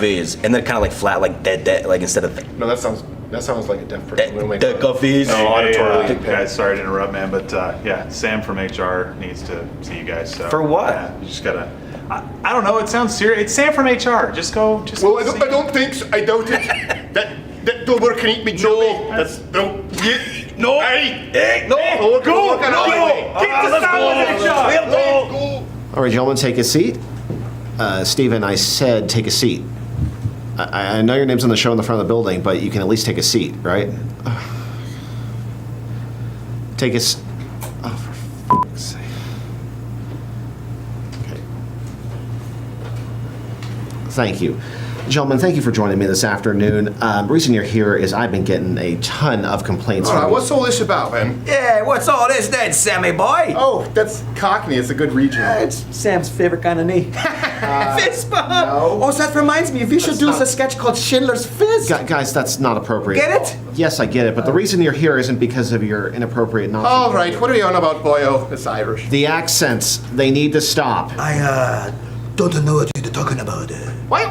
coffees, and then kind of like flat, like dead, like instead of. No, that sounds like a deaf person. Dead coffees. No, auditorily. guys, sorry to interrupt, man, but yeah, Sam from HR needs to see you guys. So, For what? Yeah, you just gotta. I don't know. It sounds serious. It's Sam from HR. Just go. Well, I don't think so. I doubt it. that don't work. Can eat me. No. That's no. No. Hey. No. Go. Get Let's go. All right, gentlemen, take a seat. Stephen, I said take a seat. I know your name's on the show in the front of the building, but you can at least take a seat, right? Take a seat. Oh, for f***'s sake. Okay. Thank you. Gentlemen, thank you for joining me this afternoon. The reason you're here is I've been getting a ton of complaints. All right, what's all this about, man? Yeah, what's all this then, Sammy boy? Oh, that's Cockney. It's a good region. It's Sam's favorite kind of knee. Fist bump. No. Oh, so that reminds me, we should do a sketch called Schindler's Fist. Guys, that's not appropriate. Get it? Yes, I get it, but the reason you're here isn't because of your inappropriate nonsense. All right, what are you on about, boyo? It's Irish. The accents, they need to stop. I don't know what you're talking about. Why?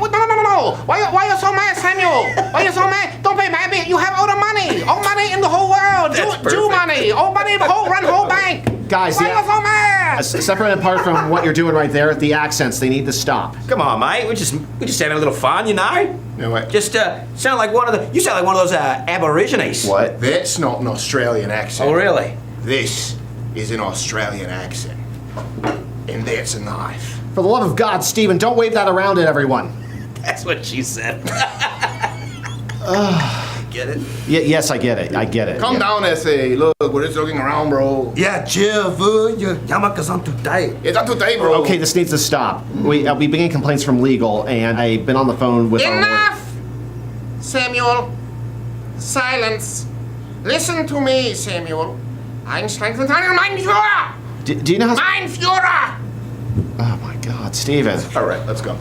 No. Why you so mad, Samuel? Why you so mad? Don't be mad. You have all the money. All money in the whole world. Jew money. All money in the whole bank. Guys, why you so mad? separate and apart from what you're doing right there, the accents, they need to stop. Come on, mate. We're just having a little fun, you know. No way. Just sound like you sound like one of those Aborigines. What? That's not an Australian accent. Oh, really? This is an Australian accent. And that's a knife. For the love of God, Stephen, don't wave that around at everyone. That's what she said. Get it? Yes, I get it. I get it. Calm down, S.A. Look, we're just looking around, bro. Yeah, chill, your yamak on too tight. It's not today, bro. Okay, this needs to stop. We began complaints from legal, and I've been on the phone with Enough! Samuel. Silence. Listen to me, Samuel. Ein strengthened mein Führer! Do you know how... Mein Führer! Oh my God, Stephen. All right, let's go.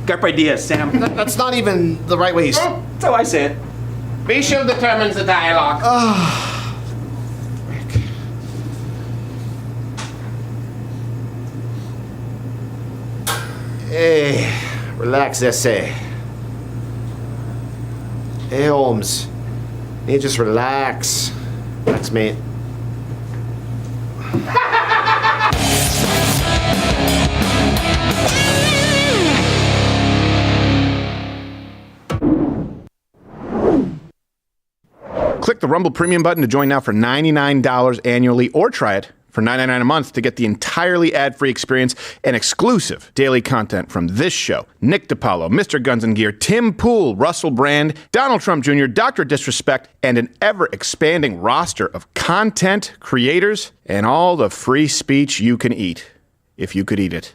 Got idea, Sam. That's not even the right way. That's how I say it. We shall determine the dialogue. Hey, relax, essay. Hey, Holmes. You just relax. Relax, mate. Click the Rumble Premium button to join now for $99 annually, or try it for $9.99 a month to get the entirely ad-free experience and exclusive daily content from this show. Nick DiPaolo, Mr. Guns and Gear, Tim Pool, Russell Brand, Donald Trump Jr., Dr. Disrespect, and an ever-expanding roster of content creators and all the free speech you can eat, if you could eat it.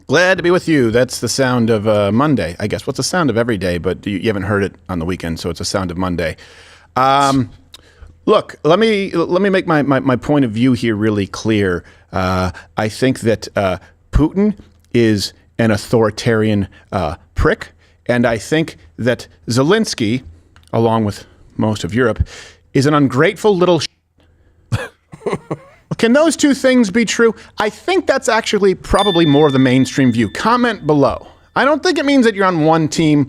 Glad to be with you. That's the sound of Monday, I guess. What's the sound of every day, but you haven't heard it on the weekend, so it's a sound of Monday. Look, let me make my point of view here really clear. I think that Putin is an authoritarian prick, and I think that Zelensky, along with most of Europe, is an ungrateful little Can those two things be true? I think that's actually probably more of the mainstream view. Comment below. I don't think it means that you're on one team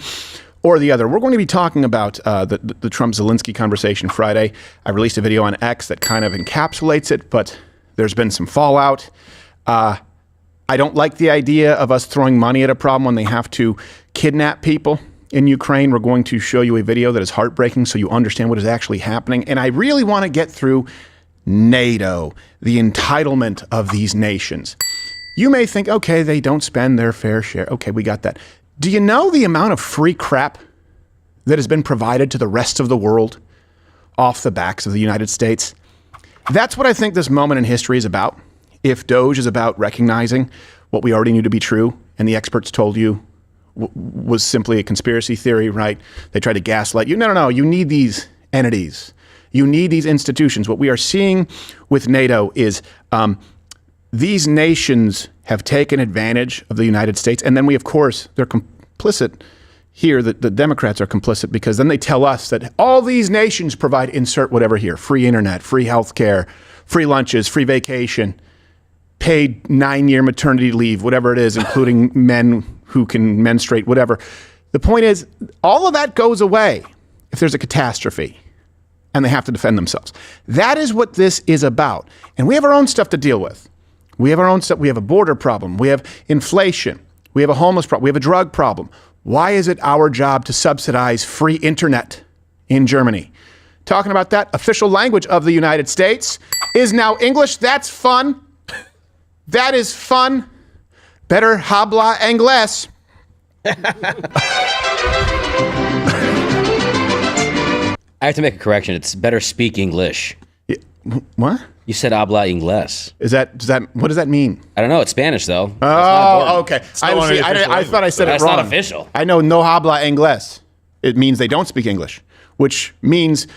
or the other. We're going to be talking about the Trump-Zelensky conversation Friday. I released a video on X that kind of encapsulates it, but there's been some fallout. I don't like the idea of us throwing money at a problem when they have to kidnap people in Ukraine. We're going to show you a video that is heartbreaking so you understand what is actually happening. And I really want to get through NATO, the entitlement of these nations. You may think, okay, they don't spend their fair share. Okay, we got that. Do you know the amount of free crap that has been provided to the rest of the world off the backs of the United States? That's what I think this moment in history is about. If Doge is about recognizing what we already knew to be true and the experts told you was simply a conspiracy theory, right? They tried to gaslight you. No. You need these entities. You need these institutions. What we are seeing with NATO is these nations have taken advantage of the United States. And then we, of course, they're complicit here. The Democrats are complicit because then they tell us that all these nations provide insert whatever here, free internet, free healthcare, free lunches, free vacation, paid 9-year maternity leave, whatever it is, including men who can menstruate, whatever. The point is, all of that goes away if there's a catastrophe and they have to defend themselves. That is what this is about. And we have our own stuff to deal with. We have our own stuff. We have a border problem. We have inflation. We have a homeless problem. We have a drug problem. Why is it our job to subsidize free internet in Germany? Talking about that, official language of the United States is now English. That's fun. That is fun. Better habla inglés. I have to make a correction. It's better speak English. What? You said habla inglés. What does that mean? I don't know. It's Spanish, though. Oh, okay. I thought I said it That's wrong. not official. I know no habla inglés. It means they don't speak English, which means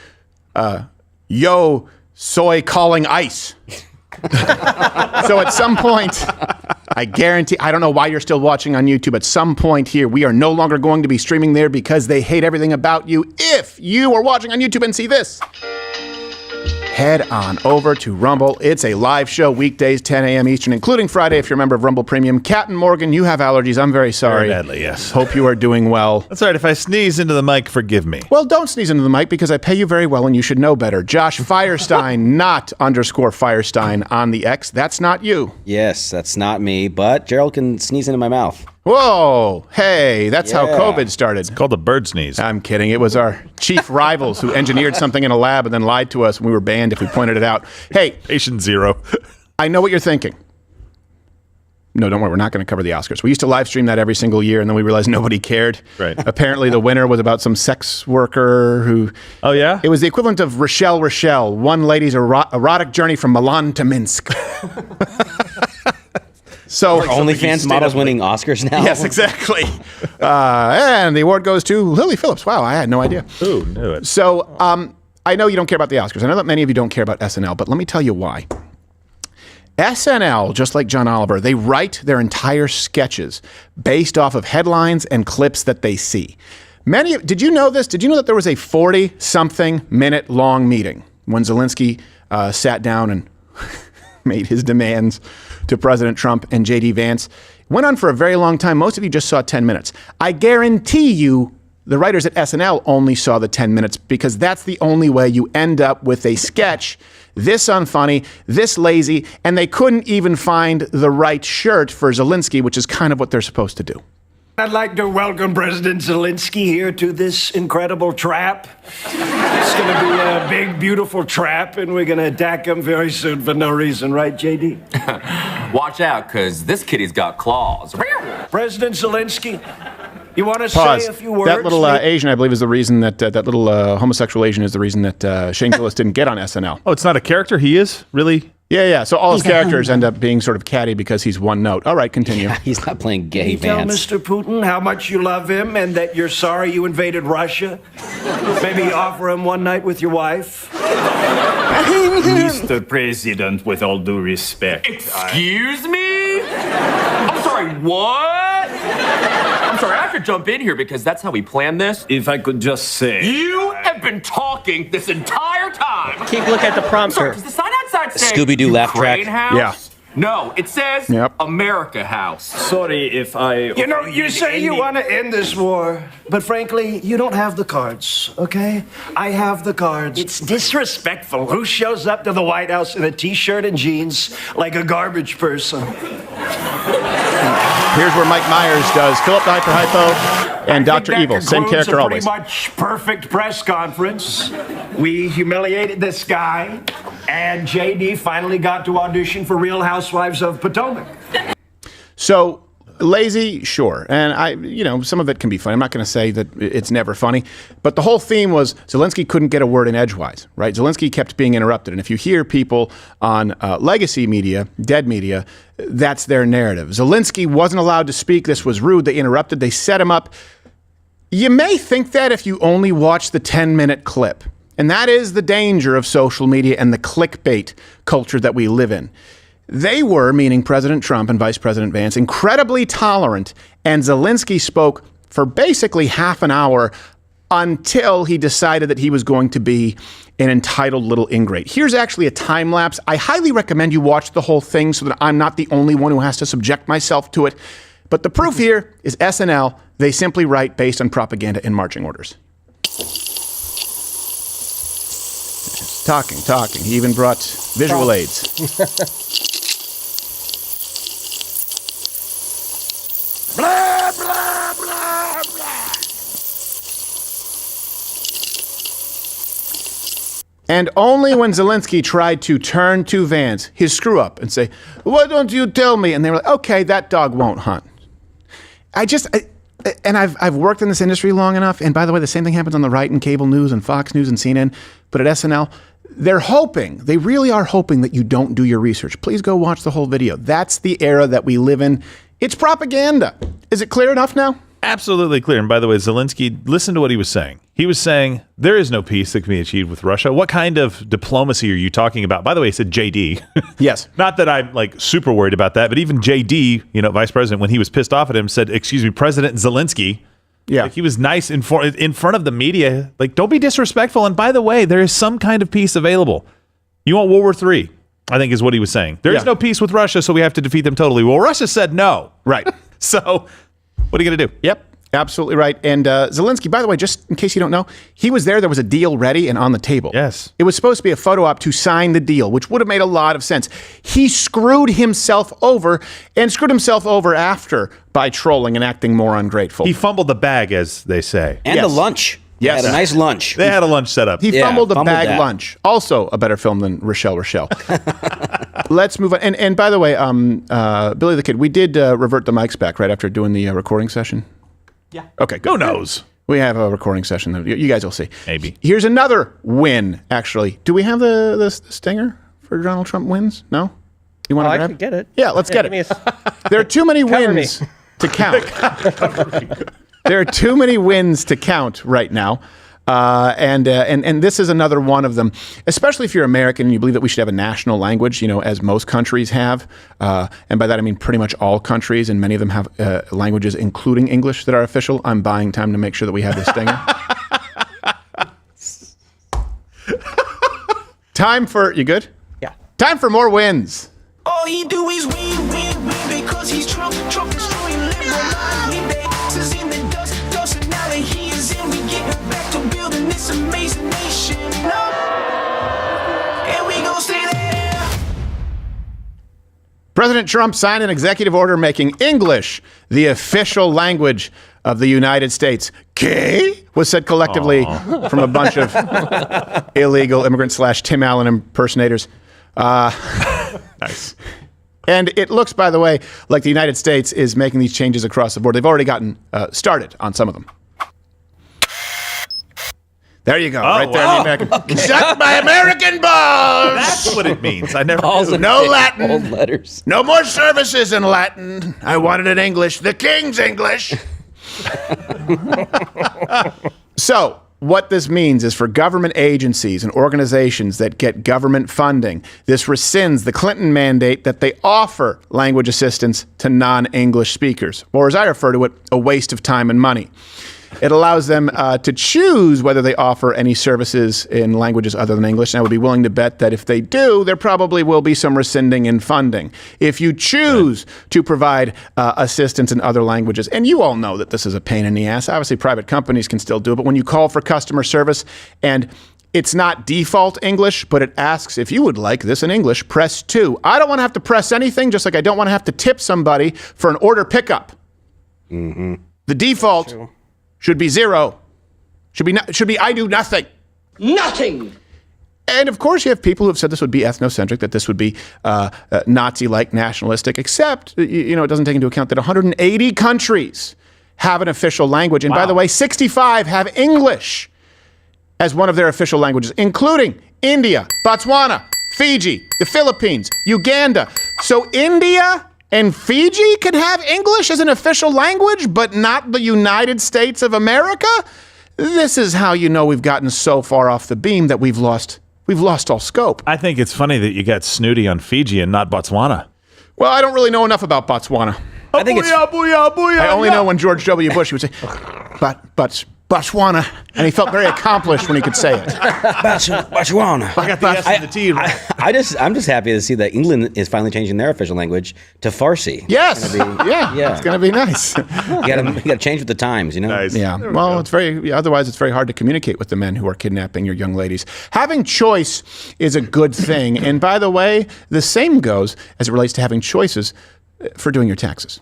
yo soy calling ice. So at some point, I guarantee, I don't know why you're still watching on YouTube. At some point here, we are no longer going to be streaming there because they hate everything about you. If you are watching on YouTube and see this, head on over to Rumble. It's a live show weekdays, 10 a.m. Eastern, including Friday if you're a member of Rumble Premium. Captain Morgan, you have allergies. I'm very sorry. Very badly, yes. Hope you are doing well. That's all right. If I sneeze into the mic, forgive me. Well, don't sneeze into the mic because I pay you very well and you should know better. Josh Firestine, not _Firestine on the X. That's not you. Yes, that's not me, but Gerald can sneeze into my mouth. Whoa. Hey, that's how COVID started. It's called a bird sneeze. I'm kidding. It was our chief rivals who engineered something in a lab and then lied to us when we were banned if we pointed it out. Hey, Patient zero. I know what you're thinking. No, don't worry. We're not going to cover the Oscars. We used to live stream that every single year, and then we realized nobody cared. Right. Apparently, the winner was about some sex worker who... Oh, yeah? It was the equivalent of Rochelle, one lady's erotic journey from Milan to Minsk. So OnlyFans models winning Oscars now? Yes, exactly. And the award goes to Lily Phillips. Wow, I had no idea. Ooh, knew it. So I know you don't care about the Oscars. I know that many of you don't care about SNL, but let me tell you why. SNL, just like John Oliver, they write their entire sketches based off of headlines and clips that they see. Did you know this? Did you know that there was a 40-something minute long meeting when Zelensky sat down and made his demands to President Trump and J.D. Vance? It went on for a very long time. Most of you just saw 10 minutes. I guarantee you the writers at SNL only saw the 10 minutes because that's the only way you end up with a sketch this unfunny, this lazy, and they couldn't even find the right shirt for Zelensky, which is kind of what they're supposed to do. I'd like to welcome President Zelensky here to this incredible trap. It's going to be a big, beautiful trap, and we're going to attack him very soon for no reason, right, JD? Watch out, because this kitty's got claws. President Zelensky, you want to Pause. say a few words? That little Asian, I believe, is the reason that that little homosexual Asian is the reason that Shane Gillis didn't get on SNL. Oh, it's not a character? He is? Really? Yeah. So all his characters end up being sort of catty because he's one note. All right, continue. He's not playing gay You tell Vance. Mr. Putin how much you love him and that you're sorry you invaded Russia. Maybe offer him one night with your wife. Mr. President, with all due respect. Excuse me? I'm sorry, what? I'm sorry, I have to jump in here because that's how we planned this. If I could just say... You have been talking this entire time. Keep looking at the prompter. Sorry, does the sign outside say Scooby-Doo laugh track. Ukraine House? Yeah. No, it says Yep. America House. Sorry if I... You know, you say you want to end this war, but frankly, you don't have the cards, okay? I have the cards. It's disrespectful. Who shows up to the White House in a t-shirt and jeans like a garbage person? Here's where Mike Myers does Philip the Hyper and Dr. Evil. Same character always. Pretty much perfect press conference. We humiliated this guy, and JD finally got to audition for Real Housewives of Potomac. So Lazy, sure. And some of it can be funny. I'm not going to say that it's never funny, but the whole theme was Zelensky couldn't get a word in edgewise, right? Zelensky kept being interrupted. And if you hear people on legacy media, dead media, that's their narrative. Zelensky wasn't allowed to speak. This was rude. They interrupted. They set him up. You may think that if you only watch the 10-minute clip. And that is the danger of social media and the clickbait culture that we live in. They were, meaning President Trump and Vice President Vance, incredibly tolerant, and Zelensky spoke for basically half an hour until he decided that he was going to be an entitled little ingrate. Here's actually a time lapse. I highly recommend you watch the whole thing so that I'm not the only one who has to subject myself to it. But the proof here is SNL. They simply write based on propaganda and marching orders. Talking. He even brought visual aids. Blah, blah, blah, blah. And only when Zelensky tried to turn to Vance, his screw up, and say, "Why don't you tell me?" And they were like, "Okay, that dog won't hunt." I've worked in this industry long enough. And by the way, the same thing happens on the right in cable news and Fox News and CNN. But at SNL, they really are hoping that you don't do your research. Please go watch the whole video. That's the era that we live in. It's propaganda. Is it clear enough now? Absolutely clear. And by the way, Zelensky, listen to what he was saying. He was saying there is no peace that can be achieved with Russia. What kind of diplomacy are you talking about? By the way, he said JD. Yes. Not that I'm like super worried about that, but even JD, Vice President, when he was pissed off at him, said, "Excuse me, President Zelensky." Yeah. Like, he was nice in front of the media. Like, don't be disrespectful. And by the way, there is some kind of peace available. You want World War III, I think is what he was saying. There is no peace with Russia, so we have to defeat them totally. Well, Russia said no. Right. So what are you going to do? Yep. Absolutely right. And Zelensky, by the way, just in case you don't know, he was there. There was a deal ready and on the table. Yes. It was supposed to be a photo op to sign the deal, which would have made a lot of sense. He screwed himself over and screwed himself over after by trolling and acting more ungrateful. He fumbled the bag, as they say. And the lunch. Yes. They had a nice lunch. They had a lunch set up. He fumbled the bag that. lunch. Also a better film than Rochelle. Let's move on. And by the way, Billy the Kid, we did revert the mics back right after doing the recording session. Yeah. Okay, good. Who knows? We have a recording session that you guys will see. Maybe. Here's another win, actually. Do we have the stinger for Donald Trump wins? No? You want to grab? I can get it. Yeah, let's get it. There are too many wins to count. There are too many wins to count right now. And this is another one of them, especially if you're American and you believe that we should have a national language, as most countries have. And by that, I mean pretty much all countries, and many of them have languages, including English, that are official. I'm buying time to make sure that we have this stinger. Time for, you good? Yeah. Time for more wins. All he do is win, win, win, because he's Trump destroying liberal mind. Leave their asses in the dust, and now that he is in, we get back to building this amazing nation. And we gon' stay there. President Trump signed an executive order making English the official language of the United States. "Okay?" was said collectively from a bunch of illegal immigrant / Tim Allen impersonators. Nice. And it looks, by the way, like the United States is making these changes across the board. They've already gotten started on some of them. There you go, right there. The American. Suck my American balls. That's what it means. I never Balls knew. and No big Latin. bold letters. No more services in Latin. I want it in English. The King's English. So, what this means is for government agencies and organizations that get government funding, this rescinds the Clinton mandate that they offer language assistance to non-English speakers, or as I refer to it, a waste of time and money. It allows them to choose whether they offer any services in languages other than English. And I would be willing to bet that if they do, there probably will be some rescinding in funding. If you choose to provide assistance in other languages, and you all know that this is a pain in the ass. Obviously, private companies can still do it. But when you call for customer service and it's not default English, but it asks if you would like this in English, press 2. I don't want to have to press anything, just like I don't want to have to tip somebody for an order pickup. Mm-hmm. The default should be 0. Should be I do nothing. Nothing. And of course, you have people who have said this would be ethnocentric, that this would be Nazi-like, nationalistic, except, it doesn't take into account that 180 countries have an official language. And by the way, 65 have English as one of their official languages, including India, Botswana, Fiji, the Philippines, Uganda. So India and Fiji could have English as an official language, but not the United States of America? This is how you know we've gotten so far off the beam that we've lost all scope. I think it's funny that you got Snooty on Fiji and not Botswana. Well, I don't really know enough about Botswana. I think it's I only know when George W. Bush would say, but Botswana, and he felt very accomplished when he could say it. Botswana. I got the S and the T. I'm just happy to see that England is finally changing their official language to Farsi. Yes. It's going to be nice. You got to change with the times, Nice. Yeah. Well, otherwise it's very hard to communicate with the men who are kidnapping your young ladies. Having choice is a good thing. And by the way, the same goes as it relates to having choices for doing your taxes.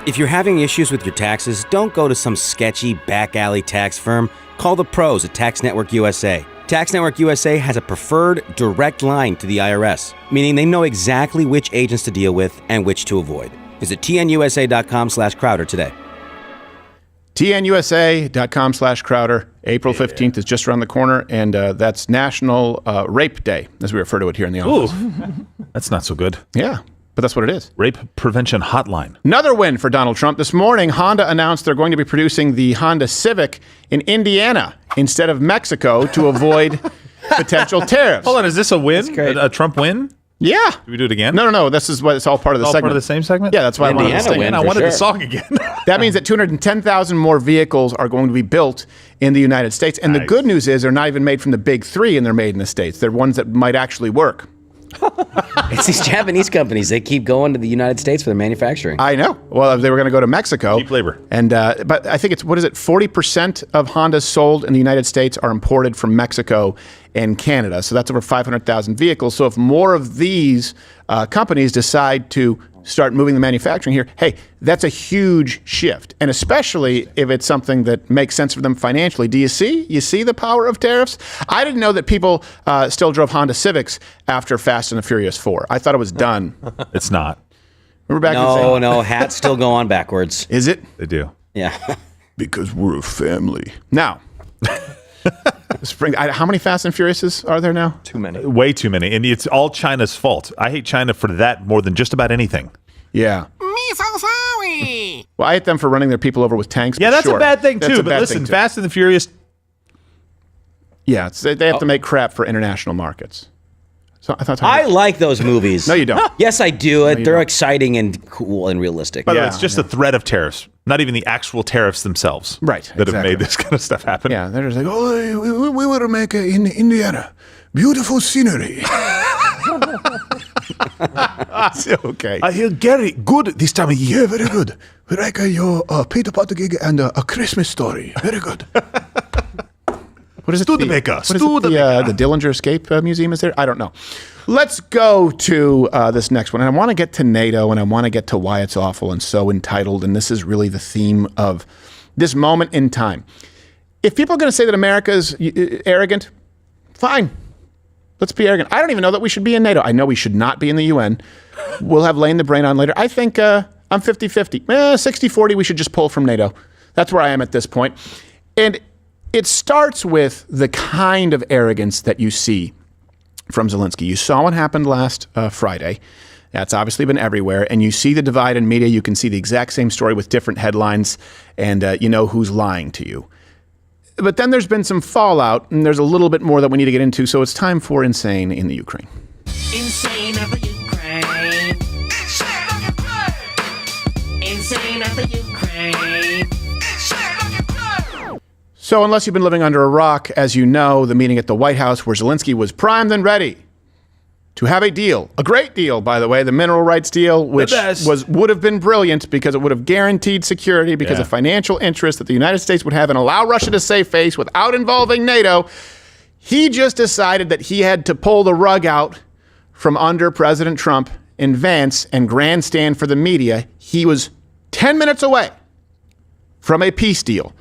If you're having issues with your taxes, don't go to some sketchy back alley tax firm. Call the pros at Tax Network USA. Tax Network USA has a preferred direct line to the IRS, meaning they know exactly which agents to deal with and which to avoid. Visit tnusa.com/Crowder today. tnusa.com/Crowder. April 15th is just around the corner, and that's National Rape Day, as we refer to it here in the office. Ooh, that's not so good. Yeah. But that's what it is. Rape Prevention Hotline. Another win for Donald Trump. This morning, Honda announced they're going to be producing the Honda Civic in Indiana instead of Mexico to avoid potential tariffs. Hold on, is this a win? A Trump win? Yeah. Do we do it again? No. This is what it's all part of the segment. All part of the same segment? Yeah, that's why Indiana I wanted to sing. win. I For wanted sure. the song again. That means that 210,000 more vehicles are going to be built in the United States. And the good news is they're not even made from the big three and they're made in the States. They're ones that might actually work. It's these Japanese companies. They keep going to the United States for their manufacturing. I know. Well, they were going to go to Mexico. Cheap labor. And but I think it's, 40% of Hondas sold in the United States are imported from Mexico and Canada. So that's over 500,000 vehicles. So if more of these companies decide to start moving the manufacturing here, hey, that's a huge shift. And especially if it's something that makes sense for them financially. Do you see? You see the power of tariffs? I didn't know that people still drove Honda Civics after Fast and the Furious 4. I thought it was done. It's not. Remember back in the day? No, hats still go on backwards. Is it? They do. Yeah. Because we're a family. Now, spring. How many Fast and Furiouses are there now? Too many. Way too many. And it's all China's fault. I hate China for that more than just about anything. Yeah. Me so sorry. Well, I hate them for running their people over with tanks. Yeah, but that's sure. a bad thing That's too. a But bad listen, thing, too. Fast and the Furious. Yeah, they have to make crap for international markets. So I like those movies. No, you don't. Yes, I do. you They're don't. exciting and cool and realistic. By the way, it's just the threat of tariffs, not even the actual tariffs themselves. Right, That exactly. have made this kind of stuff happen. Yeah, they're just like, oh, we want to make in Indiana beautiful scenery. Okay. I hear Gary, good this time of year, very good. We like your Peter Potter gig and a Christmas story, very good. What is it? Studebaker. What is it? The Dillinger Escape Museum is there? I don't know. Let's go to this next one. And I want to get to NATO, and I want to get to why it's awful and so entitled. And this is really the theme of this moment in time. If people are going to say that America is arrogant, fine. Let's be arrogant. I don't even know that we should be in NATO. I know we should not be in the UN. We'll have Lane the Brain on later. I think I'm 50-50. 60-40, we should just pull from NATO. That's where I am at this point. And it starts with the kind of arrogance that you see from Zelensky. You saw what happened last Friday. That's obviously been everywhere. And you see the divide in media. You can see the exact same story with different headlines, and you know who's lying to you. But then there's been some fallout, and there's a little bit more that we need to get into. So it's time for Insane in the Ukraine. Insane of the Ukraine. Insane of the Ukraine. So unless you've been living under a rock, as you know, the meeting at the White House where Zelensky was primed and ready to have a deal, a great deal, by the way, the mineral rights deal, which would have been brilliant because it would have guaranteed security because of financial interest that the United States would have and allow Russia to save face without involving NATO. He just decided that he had to pull the rug out from under President Trump and Vance and grandstand for the media. He was 10 minutes away from a peace deal.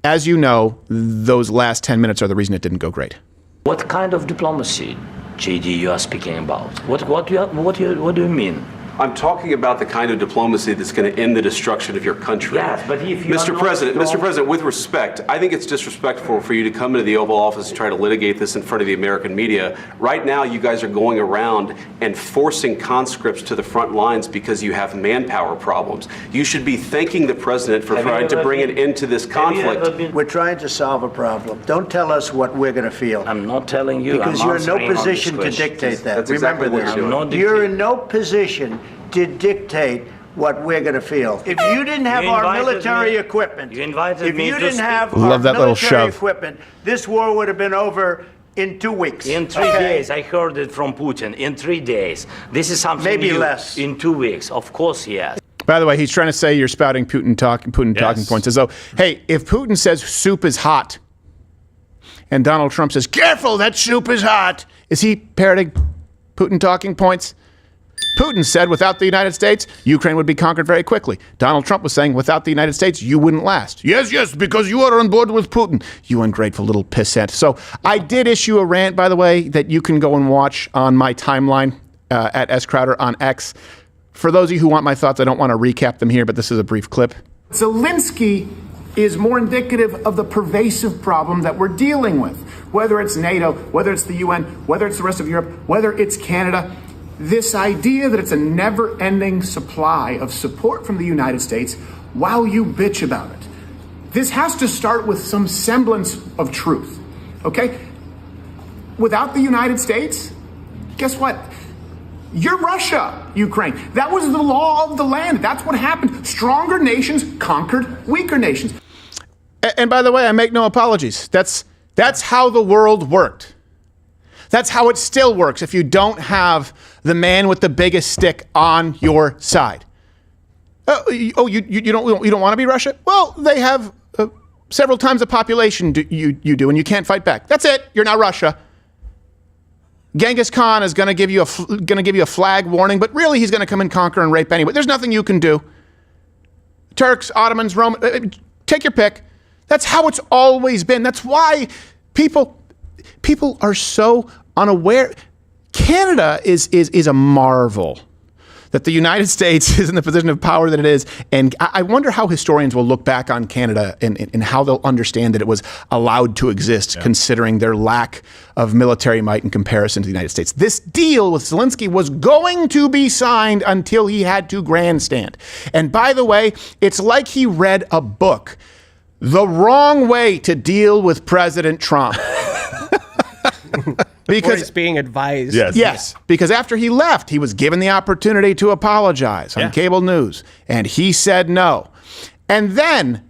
As you know, those last 10 minutes are the reason it didn't go great. What kind of diplomacy, JD, you are speaking about? What do you mean? I'm talking about the kind of diplomacy that's going to end the destruction of your country. Yes, but if you Mr. President, with respect, I think it's disrespectful for you to come into the Oval Office and try to litigate this in front of the American media. Right now, you guys are going around and forcing conscripts to the front lines because you have manpower problems. You should be thanking the president for trying to bring an end to this conflict. We're trying to solve a problem. Don't tell us what we're going to feel. I'm not telling you. Because you're in no position to dictate that. That's Remember exactly what this. You're in no position to dictate what we're going to feel. If you didn't have our military equipment, if you didn't have our military equipment, this war would have been over in 2 weeks. In 3 days. I heard it from Putin. In 3 days. This is something maybe new. Less. In 2 weeks. Of course, yes. By the way, he's trying to say you're spouting Putin talking points as though, hey, if Putin says soup is hot and Donald Trump says, careful, that soup is hot, is he parroting Putin talking points? Putin said without the United States, Ukraine would be conquered very quickly. Donald Trump was saying without the United States, you wouldn't last. Yes, because you are on board with Putin. You ungrateful little pissant. So I did issue a rant, by the way, that you can go and watch on my timeline at S. Crowder on X. For those of you who want my thoughts, I don't want to recap them here, but this is a brief clip. Zelensky is more indicative of the pervasive problem that we're dealing with. Whether it's NATO, whether it's the UN, whether it's the rest of Europe, whether it's Canada, this idea that it's a never-ending supply of support from the United States while you bitch about it. This has to start with some semblance of truth, okay? Without the United States, guess what? You're Russia, Ukraine. That was the law of the land. That's what happened. Stronger nations conquered weaker nations. And by the way, I make no apologies. That's how the world worked. That's how it still works if you don't have the man with the biggest stick on your side. You don't want to be Russia? Well, they have several times the population you do, and you can't fight back. That's it. You're not Russia. Genghis Khan is going to give you a flag warning, but really he's going to come and conquer and rape anyway. There's nothing you can do. Turks, Ottomans, Romans, take your pick. That's how it's always been. That's why people are so unaware. Canada is a marvel that the United States is in the position of power that it is. And I wonder how historians will look back on Canada and how they'll understand that it was allowed to exist, considering their lack of military might in comparison to the United States. This deal with Zelensky was going to be signed until he had to grandstand. And by the way, it's like he read a book, The Wrong Way to Deal with President Trump. Because he's being advised. Yes, because after he left, he was given the opportunity to apologize on cable news, and he said no. And then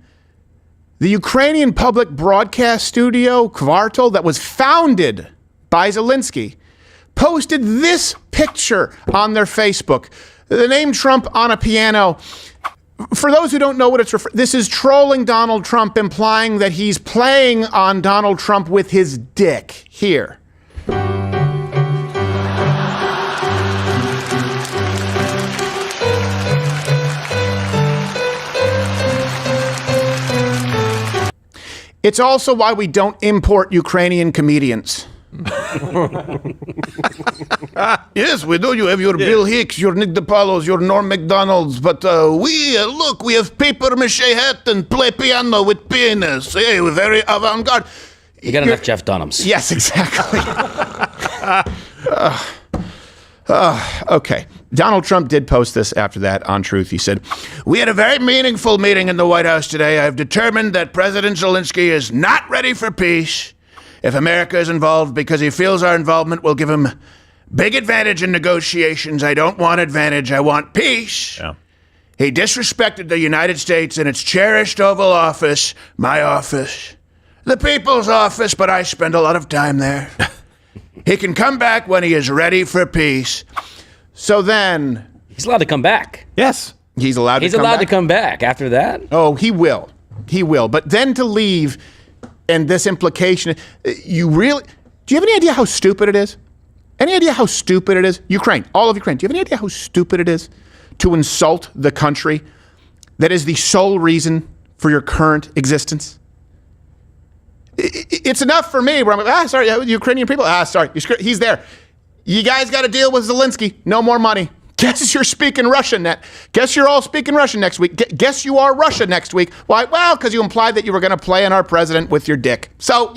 the Ukrainian public broadcast studio, Kvartal, that was founded by Zelensky, posted this picture on their Facebook. The name Trump on a piano. For those who don't know what it's this is trolling Donald Trump, implying that he's playing on Donald Trump with his dick. Here. It's also why we don't import Ukrainian comedians. Yes, we do. You have your Bill Hicks, your Nick DiPaolo's, your Norm MacDonald's, but we have paper mache hat and play piano with pianists. Hey, we're very avant-garde. You got enough Jeff Dunhams. Yes, exactly. Okay. Donald Trump did post this after that on Truth. He said, "We had a very meaningful meeting in the White House today. I've determined that President Zelensky is not ready for peace if America is involved because he feels our involvement will give him big advantage in negotiations. I don't want advantage. I want peace." Yeah. He disrespected the United States in its cherished Oval Office, my office, the people's office, but I spend a lot of time there. He can come back when he is ready for peace. So then... He's allowed to come back. Yes. He's allowed to come back? He's allowed to come back after that. Oh, he will. He will. But then to leave and this implication, you really... Do you have any idea how stupid it is? Any idea how stupid it is? Ukraine, all of Ukraine. Do you have any idea how stupid it is to insult the country that is the sole reason for your current existence? It's enough for me where I'm like, sorry, Ukrainian people, sorry, he's there. You guys got to deal with Zelensky. No more money. Guess you're speaking Russian. Guess you're all speaking Russian next week. Guess you are Russia next week. Why? Well, because you implied that you were going to play on our president with your dick. So,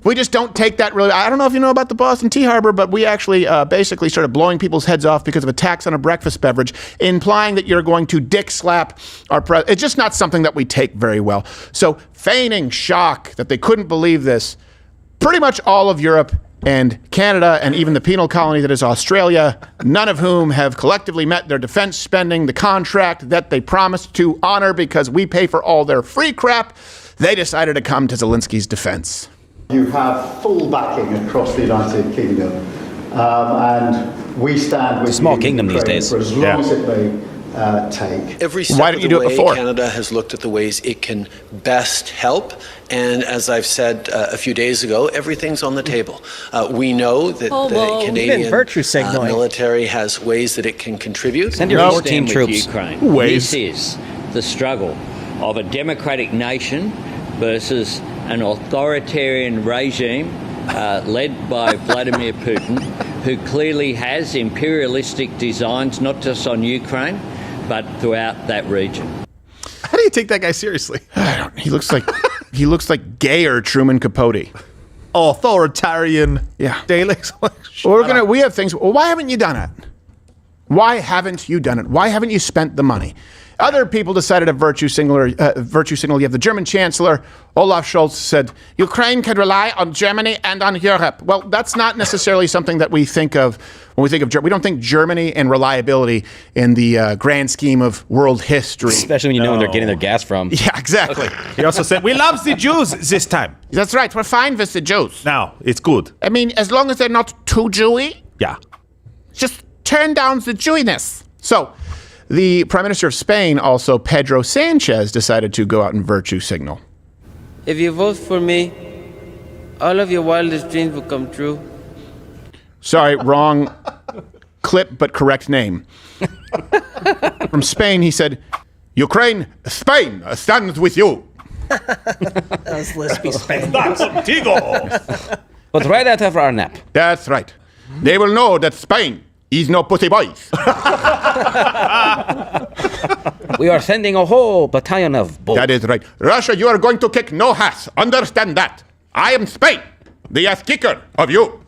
we just don't take that really. I don't know if you know about the Boston Tea Harbor, but we actually basically started blowing people's heads off because of a tax on a breakfast beverage, implying that you're going to dick slap our president. It's just not something that we take very well. So feigning shock that they couldn't believe this, pretty much all of Europe and Canada and even the penal colony that is Australia, none of whom have collectively met their defense spending, the contract that they promised to honor because we pay for all their free crap, they decided to come to Zelensky's defense. You have full backing across the United Kingdom, and we stand with small kingdom these days for as long as it may take. Every step of the way, Canada has looked at the ways it can best help. And as I've said a few days ago, everything's on the table. We know that the Canadian military has ways that it can contribute. Send your 14 troops. Ukraine. Ways. This is the struggle of a democratic nation versus an authoritarian regime led by Vladimir Putin, who clearly has imperialistic designs not just on Ukraine, but throughout that region. How do you take that guy seriously? He looks like gayer Truman Capote. Authoritarian. Yeah. Daily. We have things. Well, why haven't you done it? Why haven't you done it? Why haven't you spent the money? Other people decided a virtue signal. You have the German Chancellor, Olaf Scholz, said, Ukraine can rely on Germany and on Europe. Well, that's not necessarily something that we think of when we think of Germany. We don't think Germany and reliability in the grand scheme of world history. Especially when you know where they're getting their gas from. Yeah, exactly. He also said, we love the Jews this time. That's right. We're fine with the Jews. Now, it's good. I mean, as long as they're not too Jewy. Yeah. Just turn down the Jewiness. So, the Prime Minister of Spain, also Pedro Sanchez, decided to go out and virtue signal. If you vote for me, all of your wildest dreams will come true. Sorry, wrong clip, but correct name. From Spain, he said, Ukraine, Spain stands with you. Those lispy Spain. That's contigo. But right out of our nap. That's right. They will know that Spain is no pussy boys. We are sending a whole battalion of bulls. That is right. Russia, you are going to kick no ass. Understand that. I am Spain, the ass kicker of you.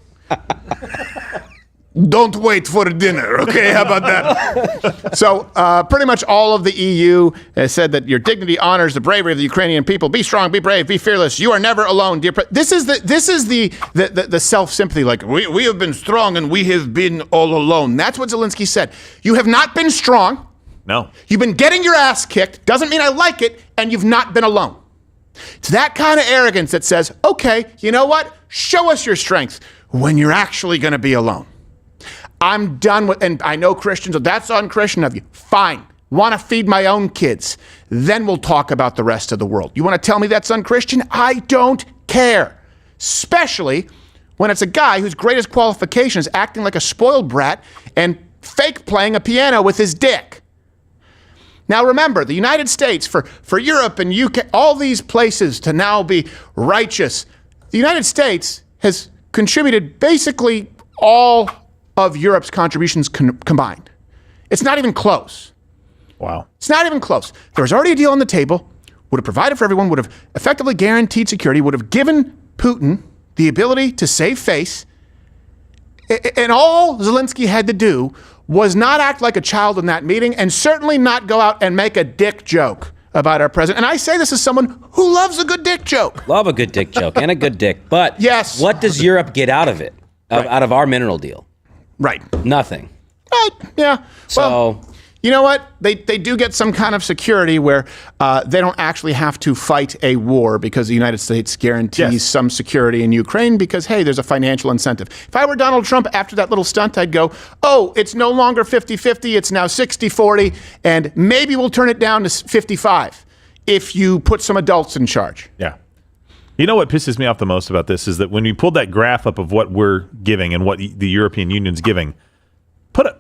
Don't wait for dinner, okay? How about that? So, pretty much all of the EU has said that your dignity honors the bravery of the Ukrainian people. Be strong, be brave, be fearless. You are never alone, dear. This is the self-sympathy. Like we have been strong and we have been all alone. That's what Zelensky said. You have not been strong. No. You've been getting your ass kicked. Doesn't mean I like it, and you've not been alone. It's that kind of arrogance that says, okay, you know what? Show us your strength when you're actually going to be alone. I'm done with, and I know Christians, that's unchristian of you. Fine. Want to feed my own kids. Then we'll talk about the rest of the world. You want to tell me that's unchristian? I don't care. Especially when it's a guy whose greatest qualification is acting like a spoiled brat and fake playing a piano with his dick. Now remember, the United States, for Europe and UK, all these places to now be righteous, the United States has contributed basically all of Europe's contributions combined. It's not even close. Wow. It's not even close. There was already a deal on the table, would have provided for everyone, would have effectively guaranteed security, would have given Putin the ability to save face, and all Zelensky had to do was not act like a child in that meeting, and certainly not go out and make a dick joke about our president. And I say this as someone who loves a good dick joke. Love a good dick joke and a good dick. But yes, what does Europe get out of it, out of our mineral deal? Right. Nothing. Right. Yeah. So, well, you know what? They do get some kind of security where they don't actually have to fight a war because the United States guarantees some security in Ukraine because, hey, there's a financial incentive. If I were Donald Trump after that little stunt, I'd go, oh, it's no longer 50-50, it's now 60-40, and maybe we'll turn it down to 55 if you put some adults in charge. Yeah. You know what pisses me off the most about this is that when you pulled that graph up of what we're giving and what the European Union's giving,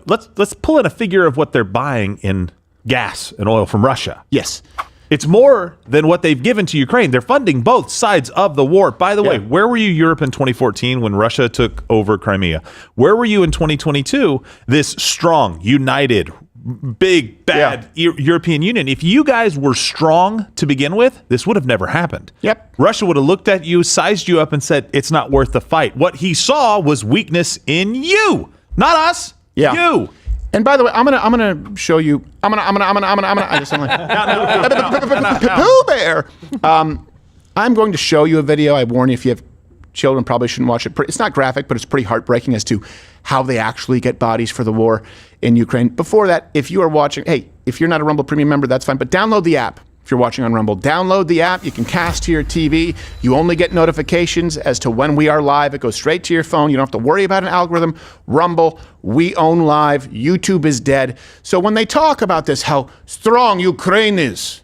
let's pull in a figure of what they're buying in gas and oil from Russia. Yes. It's more than what they've given to Ukraine. They're funding both sides of the war. By the way, where were you, Europe, in 2014 when Russia took over Crimea? Where were you in 2022, this strong, united, big, bad European Union? If you guys were strong to begin with, this would have never happened. Yep. Russia would have looked at you, sized you up, and said, it's not worth the fight. What he saw was weakness in you, not us. Yeah. You. And by the way, I'm gonna show you. I just sound like Pooh Bear. I'm going to show you a video. I warn you, if you have children, probably shouldn't watch it. It's not graphic, but it's pretty heartbreaking as to how they actually get bodies for the war in Ukraine. Before that, if you are watching, hey, if you're not a Rumble Premium member, that's fine. But download the app. If you're watching on Rumble, download the app. You can cast to your TV. You only get notifications as to when we are live. It goes straight to your phone. You don't have to worry about an algorithm. Rumble, we own live. YouTube is dead. So when they talk about this, how strong Ukraine is,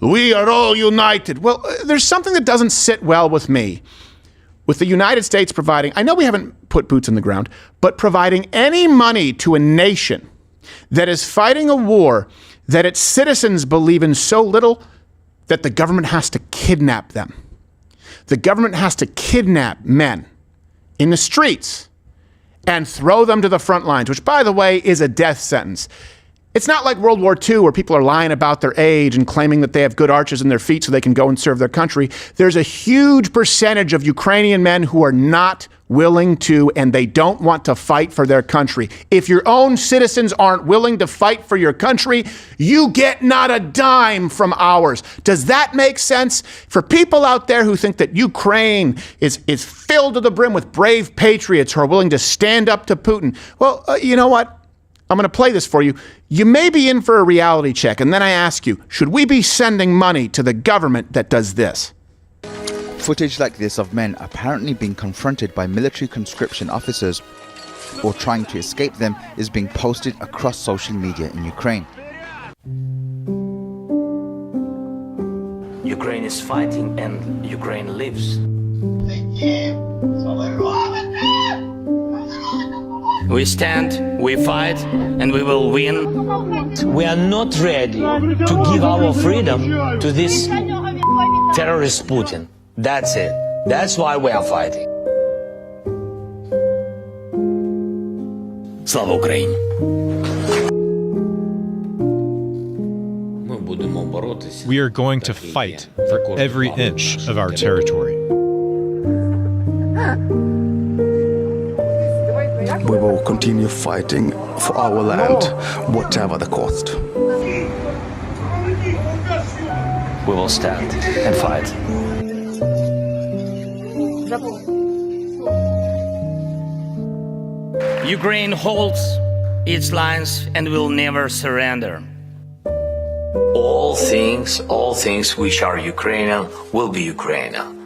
we are all united. Well, there's something that doesn't sit well with me. With the United States providing, I know we haven't put boots in the ground, but providing any money to a nation that is fighting a war that its citizens believe in so little that the government has to kidnap them. The government has to kidnap men in the streets and throw them to the front lines, which, by the way, is a death sentence. It's not like World War II where people are lying about their age and claiming that they have good arches in their feet so they can go and serve their country. There's a huge percentage of Ukrainian men who are not willing to, and they don't want to fight for their country. If your own citizens aren't willing to fight for your country, you get not a dime from ours. Does that make sense? For people out there who think that Ukraine is filled to the brim with brave patriots who are willing to stand up to Putin, well, you know what? I'm going to play this for you. You may be in for a reality check, and then I ask you, should we be sending money to the government that does this? Footage like this of men apparently being confronted by military conscription officers or trying to escape them is being posted across social media in Ukraine. Ukraine is fighting and Ukraine lives. We stand, we fight, and we will win. We are not ready to give our freedom to this terrorist Putin. That's it. That's why we are fighting. Slava Ukraini! We are going to fight for every inch of our territory. We will continue fighting for our land, whatever the cost. We will stand and fight. Ukraine holds its lines and will never surrender. All things which are Ukrainian will be Ukrainian.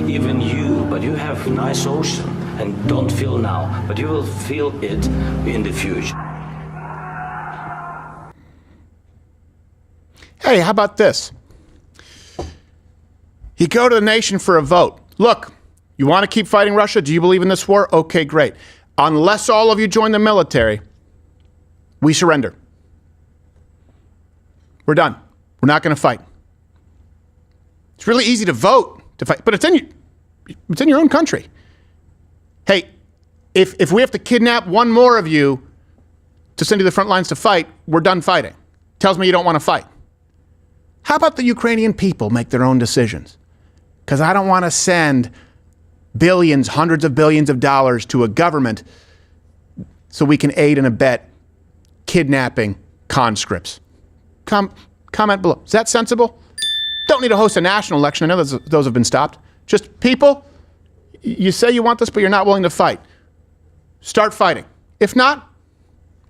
Even you, but you have nice ocean and don't feel now, but you will feel it in the future. Hey, how about this? You go to the nation for a vote. Look, you want to keep fighting Russia? Do you believe in this war? Okay, great. Unless all of you join the military, we surrender. We're done. We're not going to fight. It's really easy to vote to fight, but it's in your own country. Hey, if we have to kidnap one more of you to send you to the front lines to fight, we're done fighting. Tells me you don't want to fight. How about the Ukrainian people make their own decisions? Because I don't want to send billions, hundreds of billions of dollars to a government so we can aid and abet kidnapping conscripts. Comment below. Is that sensible? Don't need to host a national election. I know those have been stopped. Just people, you say you want this, but you're not willing to fight. Start fighting. If not,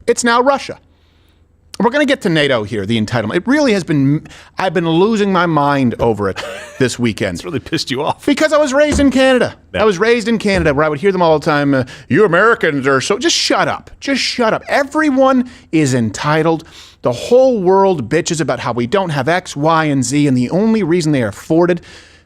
it's now Russia. We're going to get to NATO here, the entitlement. It really has been, I've been losing my mind over it this weekend. It's really pissed you off. Because I was raised in Canada. Yeah. I was raised in Canada where I would hear them all the time, you Americans are so, just shut up. Just shut up. Everyone is entitled. The whole world bitches about how we don't have X, Y, and Z, and the only reason they are afforded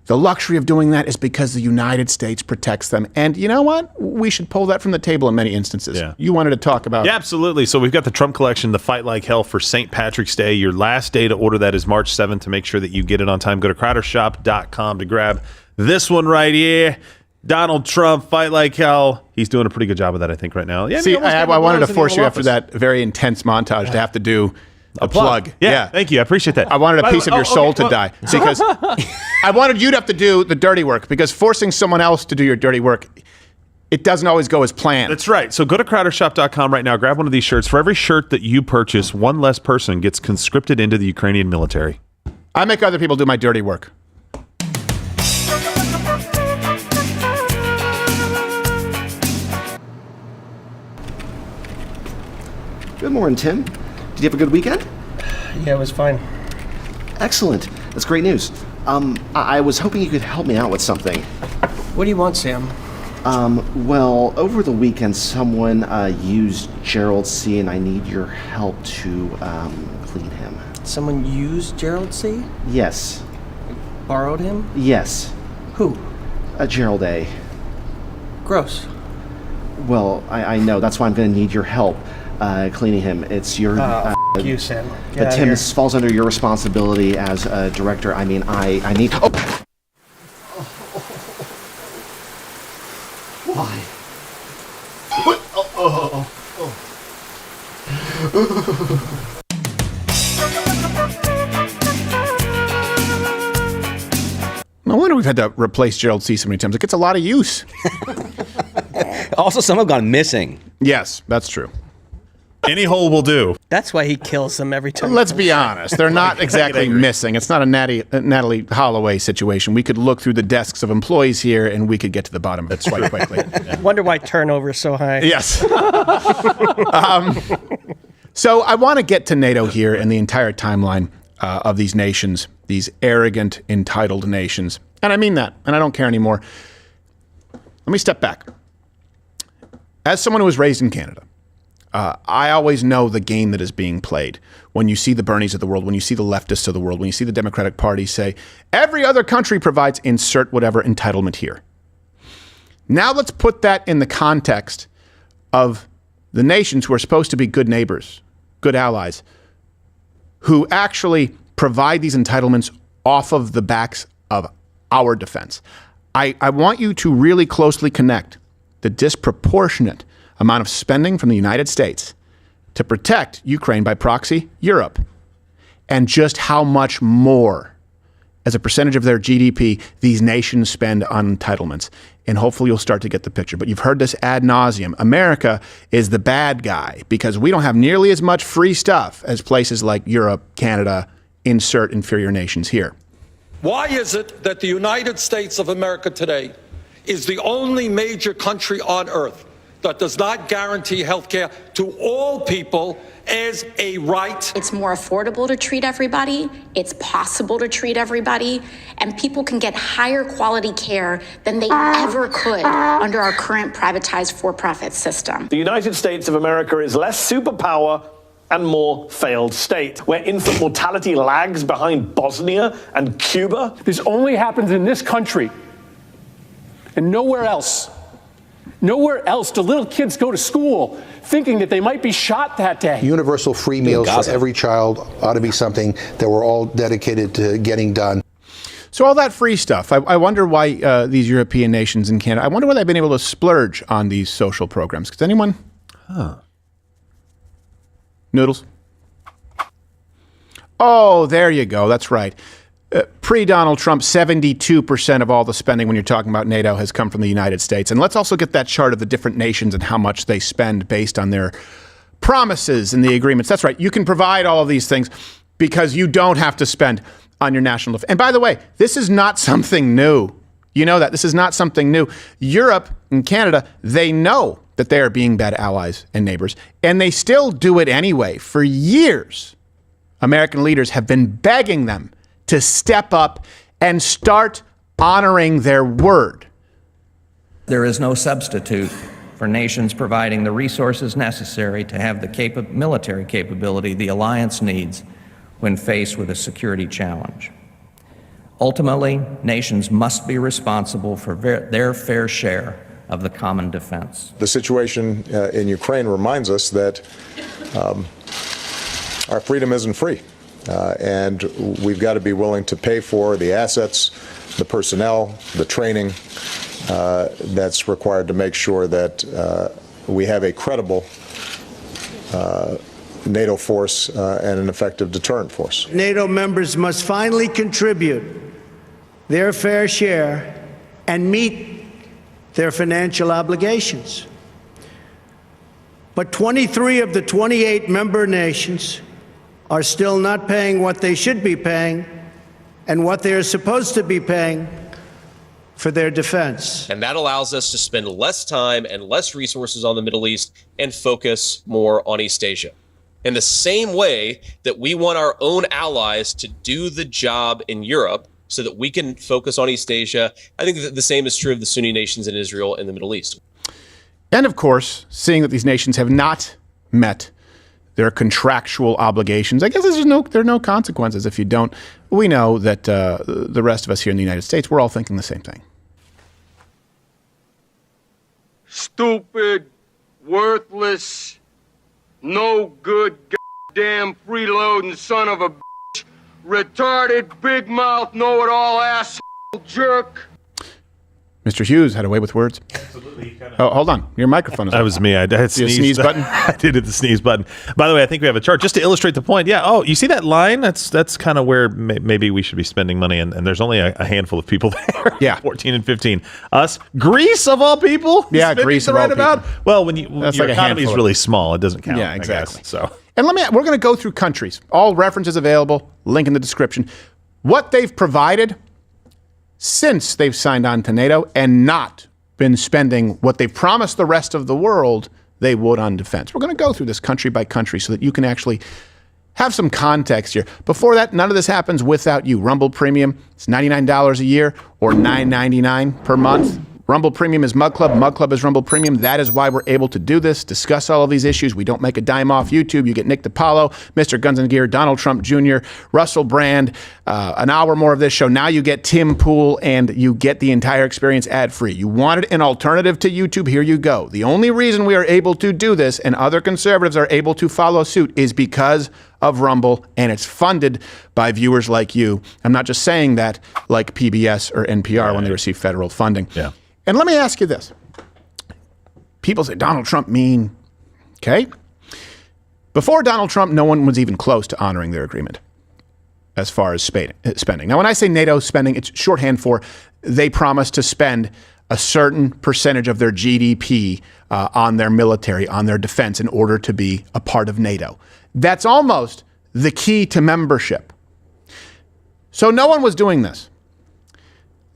the luxury of doing that is because the United States protects them. And you know what? We should pull that from the table in many instances. Yeah. You wanted to talk about... Yeah, absolutely. So we've got the Trump collection, the Fight Like Hell for St. Patrick's Day. Your last day to order that is March 7th to make sure that you get it on time. Go to crowdershop.com to grab this one right here. Donald Trump, Fight Like Hell. He's doing a pretty good job of that, I think, right now. Yeah, see, I wanted to force you after that very intense montage to have to do a plug. Yeah, thank you. I appreciate that. I wanted a piece of your soul to die because I wanted you to have to do the dirty work because forcing someone else to do your dirty work, it doesn't always go as planned. That's right. So go to crowdershop.com right now. Grab one of these shirts. For every shirt that you purchase, one less person gets conscripted into the Ukrainian military. I make other people do my dirty work. Good morning, Tim. Did you have a good weekend? Yeah, it was fine. Excellent. That's great news. I was hoping you could help me out with something. What do you want, Sam? Well, over the weekend, someone used Gerald C., and I need your help to clean him. Someone used Gerald C.? Yes. Borrowed him? Yes. Who? Gerald A. Gross. Well, I know. That's why I'm going to need your help. Cleaning him. It's your... you, Sam. But Tim, this falls under your responsibility as a director. I mean, I need... Oh! Why? What? No wonder we've had to replace Gerald C. so many times. It gets a lot of use. Also, some have gone missing. Yes, that's true. Any hole will do. That's why he kills them every time. Let's be honest. They're not exactly missing. It's not a Natalie Holloway situation. We could look through the desks of employees here and we could get to the bottom of it quite quickly. Wonder why turnover is so high. Yes. So I want to get to NATO here and the entire timeline of these nations, these arrogant, entitled nations. And I mean that, and I don't care anymore. Let me step back. As someone who was raised in Canada, I always know the game that is being played. When you see the Bernies of the world, when you see the leftists of the world, when you see the Democratic Party say, every other country provides insert whatever entitlement here. Now let's put that in the context of the nations who are supposed to be good neighbors, good allies, who actually provide these entitlements off of the backs of our defense. I want you to really closely connect the disproportionate amount of spending from the United States to protect Ukraine by proxy, Europe, and just how much more as a percentage of their GDP these nations spend on entitlements. And hopefully you'll start to get the picture. But you've heard this ad nauseum. America is the bad guy because we don't have nearly as much free stuff as places like Europe, Canada, insert inferior nations here. Why is it that the United States of America today is the only major country on earth that does not guarantee health care to all people as a right? It's more affordable to treat everybody, it's possible to treat everybody, and people can get higher quality care than they ever could under our current privatized for-profit system. The United States of America is less superpower and more failed state, where infant mortality lags behind Bosnia and Cuba. This only happens in this country and nowhere else. Nowhere else do little kids go to school thinking that they might be shot that day. Universal free meals for every child ought to be something that we're all dedicated to getting done. So all that free stuff, I wonder why these European nations in Canada, I wonder why they've been able to splurge on these social programs. Does anyone? Noodles? Oh, there you go. That's right. pre-Donald Trump, 72% of all the spending when you're talking about NATO has come from the United States. And let's also get that chart of the different nations and how much they spend based on their promises and the agreements. That's right. You can provide all of these things because you don't have to spend on your national defense. And by the way, this is not something new. You know that. This is not something new. Europe and Canada, they know that they are being bad allies and neighbors, and they still do it anyway. For years, American leaders have been begging them to step up and start honoring their word. There is no substitute for nations providing the resources necessary to have the military capability the alliance needs when faced with a security challenge. Ultimately, nations must be responsible for their fair share of the common defense. The situation in Ukraine reminds us that our freedom isn't free, and we've got to be willing to pay for the assets, the personnel, the training that's required to make sure that we have a credible NATO force and an effective deterrent force. NATO members must finally contribute their fair share and meet their financial obligations. But 23 of the 28 member nations are still not paying what they should be paying and what they are supposed to be paying for their defense. And that allows us to spend less time and less resources on the Middle East and focus more on East Asia. In the same way that we want our own allies to do the job in Europe so that we can focus on East Asia, I think that the same is true of the Sunni nations in Israel and the Middle East. And of course, seeing that these nations have not met their contractual obligations, I guess there are no consequences if you don't. We know that the rest of us here in the United States, we're all thinking the same thing. Stupid, worthless, no good goddamn freeloading son of a bitch, retarded, big mouth, know-it-all asshole jerk. Mr. Hughes had a way with words. Absolutely. Oh, hold on. Your microphone is on. That was me. I had sneezed. Sneeze button? I did hit the sneeze button. By the way, I think we have a chart just to illustrate the point. Yeah. Oh, you see that line? That's kind of where maybe we should be spending money, and there's only a handful of people there. Yeah. 14 and 15. Us. Greece, of all people? Yeah, Greece, of all people. Well, when your economy is really small, it doesn't count. Yeah, exactly. So. And we're going to go through countries. All references available. Link in the description. What they've provided since they've signed on to NATO and not been spending what they've promised the rest of the world they would on defense. We're going to go through this country by country so that you can actually have some context here. Before that, none of this happens without you. Rumble Premium, it's $99 a year or $9.99 per month. Rumble Premium is Mug Club. Mug Club is Rumble Premium. That is why we're able to do this, discuss all of these issues. We don't make a dime off YouTube. You get Nick DiPaolo, Mr. Guns and Gear, Donald Trump Jr., Russell Brand, an hour more of this show. Now you get Tim Pool, and you get the entire experience ad-free. You wanted an alternative to YouTube? Here you go. The only reason we are able to do this and other conservatives are able to follow suit is because of Rumble, and it's funded by viewers like you. I'm not just saying that like PBS or NPR when they receive federal funding. Yeah. And let me ask you this. People say Donald Trump mean, okay? Before Donald Trump, no one was even close to honoring their agreement as far as spending. Now, when I say NATO spending, it's shorthand for they promised to spend a certain percentage of their GDP on their military, on their defense in order to be a part of NATO. That's almost the key to membership. So no one was doing this.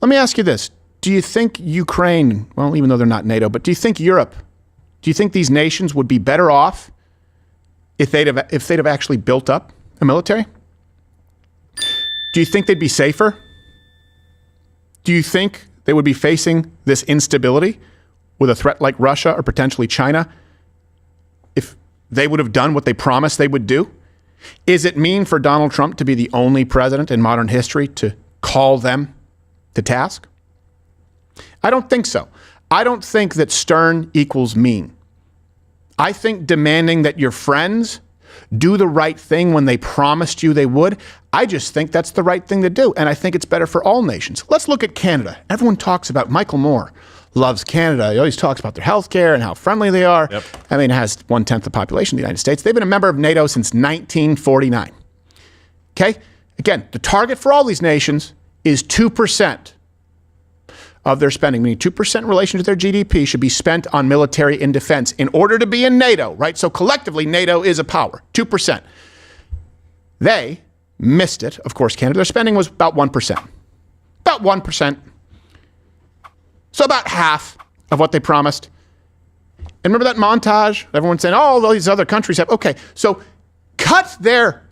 Let me ask you this. Do you think Ukraine, well, even though they're not NATO, but do you think Europe, do you think these nations would be better off if they'd have actually built up a military? Do you think they'd be safer? Do you think they would be facing this instability with a threat like Russia or potentially China if they would have done what they promised they would do? Is it mean for Donald Trump to be the only president in modern history to call them to task? I don't think so. I don't think that stern equals mean. I think demanding that your friends do the right thing when they promised you they would, I just think that's the right thing to do. And I think it's better for all nations. Let's look at Canada. Everyone talks about, Michael Moore loves Canada. He always talks about their health care and how friendly they are. Yep. I mean, it has 1/10 the population of the United States. They've been a member of NATO since 1949. Okay? Again, the target for all these nations is 2% of their spending, meaning 2% in relation to their GDP should be spent on military and defense in order to be in NATO, right? So collectively, NATO is a power, 2%. They missed it. Of course, Canada, their spending was about 1%. About 1%. So about half of what they promised. And remember that montage? Everyone's saying, oh, all these other countries have. Okay, so cut their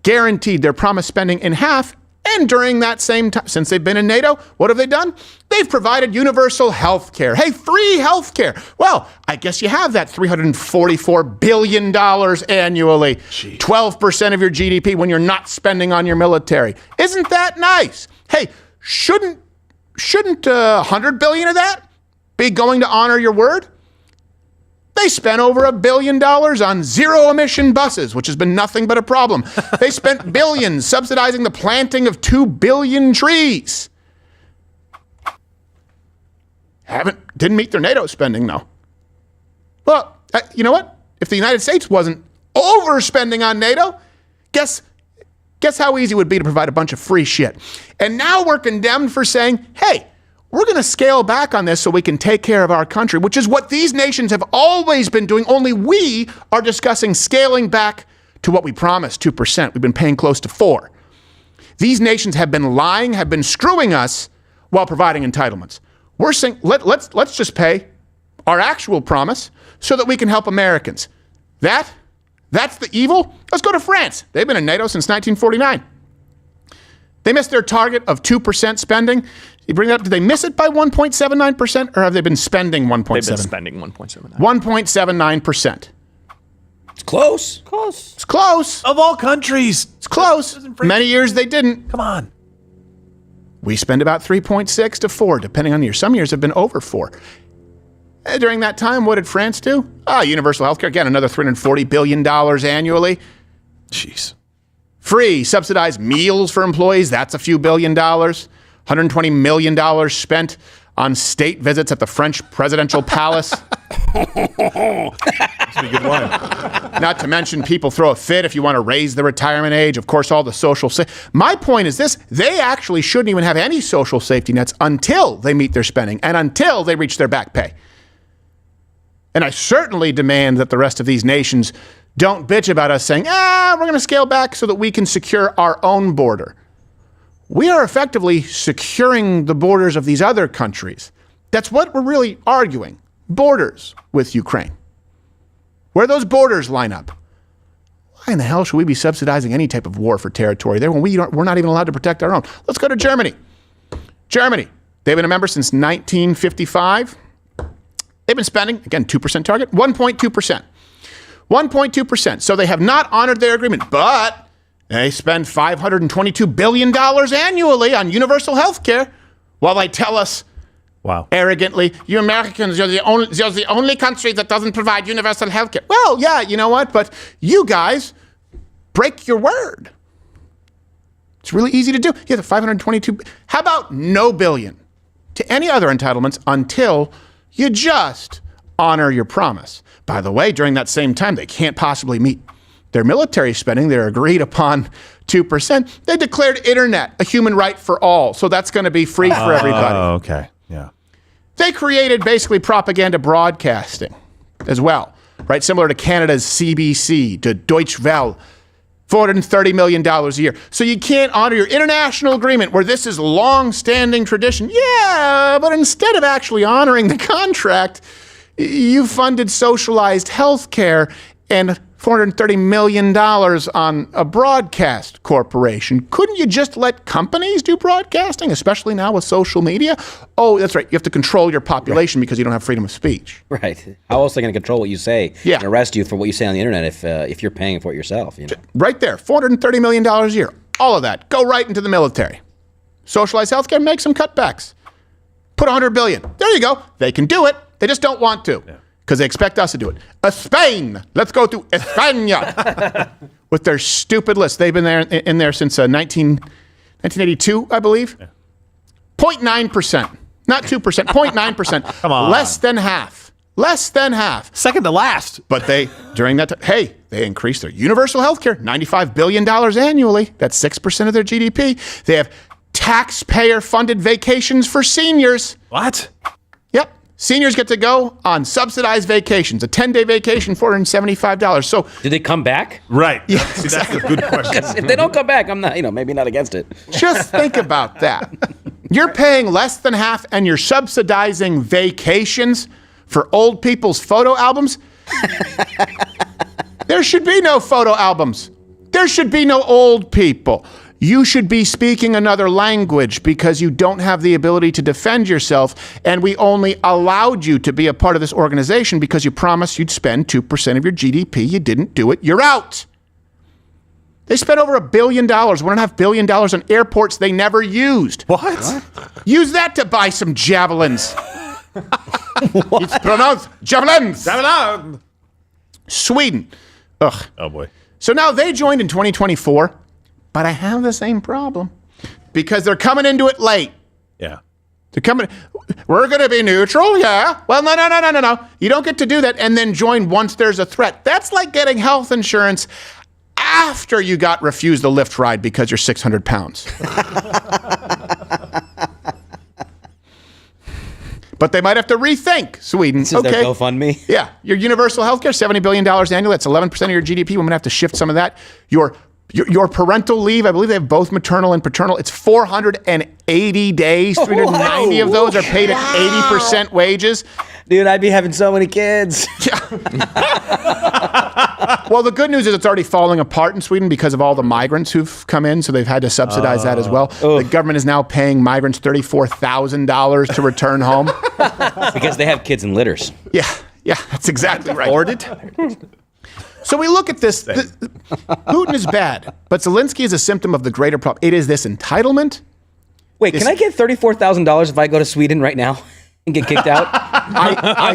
guaranteed, their promised spending in half. And during that same time, since they've been in NATO, what have they done? They've provided universal health care. Hey, free health care. Well, I guess you have that $344 billion annually, 12% of your GDP when you're not spending on your military. Isn't that nice? Hey, shouldn't $100 billion of that be going to honor your word? They spent over $1 billion on zero-emission buses, which has been nothing but a problem. They spent billions subsidizing the planting of 2 billion trees. Didn't meet their NATO spending, though. Well, you know what? If the United States wasn't overspending on NATO, guess how easy it would be to provide a bunch of free shit. And now we're condemned for saying, hey, we're going to scale back on this so we can take care of our country, which is what these nations have always been doing. Only we are discussing scaling back to what we promised, 2%. We've been paying close to 4%. These nations have been lying, have been screwing us while providing entitlements. We're saying, let's just pay our actual promise so that we can help Americans. That's the evil? Let's go to France. They've been in NATO since 1949. They missed their target of 2% spending. You bring that up, did they miss it by 1.79%, or have they been spending 1.7? They've been spending 1.79. 1.79%. It's close. It's close. Of all countries. It's close. Many years they didn't. Come on. We spend about 3.6 to 4, depending on the year. Some years have been over 4. During that time, what did France do? Universal healthcare, again, another $340 billion annually. Jeez. Free subsidized meals for employees, that's a few $billion. $120 million spent on state visits at the French presidential palace. That's a good one. Not to mention people throw a fit if you want to raise the retirement age. Of course, all the social My point is this, they actually shouldn't even have any social safety nets until they meet their spending and until they reach their back pay. And I certainly demand that the rest of these nations don't bitch about us saying, we're going to scale back so that we can secure our own border. We are effectively securing the borders of these other countries. That's what we're really arguing. Borders with Ukraine. Where those borders line up. Why in the hell should we be subsidizing any type of war for territory there when we're not even allowed to protect our own? Let's go to Germany. Germany. They've been a member since 1955. They've been spending, again, 2% target, 1.2%. 1.2%. So they have not honored their agreement, but they spend $522 billion annually on universal health care while they tell us arrogantly, you Americans, you're the only country that doesn't provide universal health care. Well, yeah, you know what? But you guys break your word. It's really easy to do. You have the $522. How about no billion to any other entitlements until you just honor your promise? By the way, during that same time, they can't possibly meet their military spending, their agreed upon 2%. They declared internet a human right for all. So that's going to be free for everybody. Oh, okay. Yeah. They created basically propaganda broadcasting as well, right? Similar to Canada's CBC, to Deutsche Welle, $430 million a year. So you can't honor your international agreement where this is long-standing tradition. Yeah, but instead of actually honoring the contract, you funded socialized health care and $430 million on a broadcast corporation. Couldn't you just let companies do broadcasting, especially now with social media? Oh, that's right. You have to control your population because you don't have freedom of speech. Right. How else are they going to control what you say and arrest you for what you say on the internet if you're paying for it yourself? You know? Right there, $430 million a year. All of that. Go right into the military. Socialized healthcare, make some cutbacks. Put $100 billion. There you go. They can do it. They just don't want to. Because they expect us to do it. Spain. Let's go to España. With their stupid list. They've been in there since 1982, I believe. 0.9%. Not 2%. 0.9%. Come on. Less than half. Less than half. Second to last. But during that time, they increased their universal health care, $95 billion annually. That's 6% of their GDP. They have taxpayer-funded vacations for seniors. What? Yep. Seniors get to go on subsidized vacations, a 10-day vacation, $475. So do they come back? Right. Yeah, See, that's a good question. If they don't come back, I'm not, maybe not against it. Just think about that. You're paying less than half and you're subsidizing vacations for old people's photo albums? There should be no photo albums. There should be no old people. You should be speaking another language because you don't have the ability to defend yourself, and we only allowed you to be a part of this organization because you promised you'd spend 2% of your GDP. You didn't do it. You're out. They spent over $1 billion, $1.5 billion on airports they never used. What? Use that to buy some javelins. It's pronounced javelins. Javelin. Sweden. Ugh. Oh, boy. So now they joined in 2024, but I have the same problem because they're coming into it late. Yeah. They're coming. We're going to be neutral, yeah. Well, no. You don't get to do that and then join once there's a threat. That's like getting health insurance after you got refused a Lyft ride because you're 600 pounds. But they might have to rethink Sweden. This is their GoFundMe? Yeah. Your universal health care, $70 billion annually. That's 11% of your GDP. We're going to have to shift some of that. Your parental leave, I believe they have both maternal and paternal. It's 480 days. 390 of those are paid at 80% wages. Dude, I'd be having so many kids. Well, the good news is it's already falling apart in Sweden because of all the migrants who've come in, so they've had to subsidize that as well. The government is now paying migrants $34,000 to return home. Because they have kids in litters. Yeah, that's exactly right. Ordered? So we look at this. Putin is bad, but Zelensky is a symptom of the greater problem. It is this entitlement. Wait, can I get $34,000 if I go to Sweden right now and get kicked out?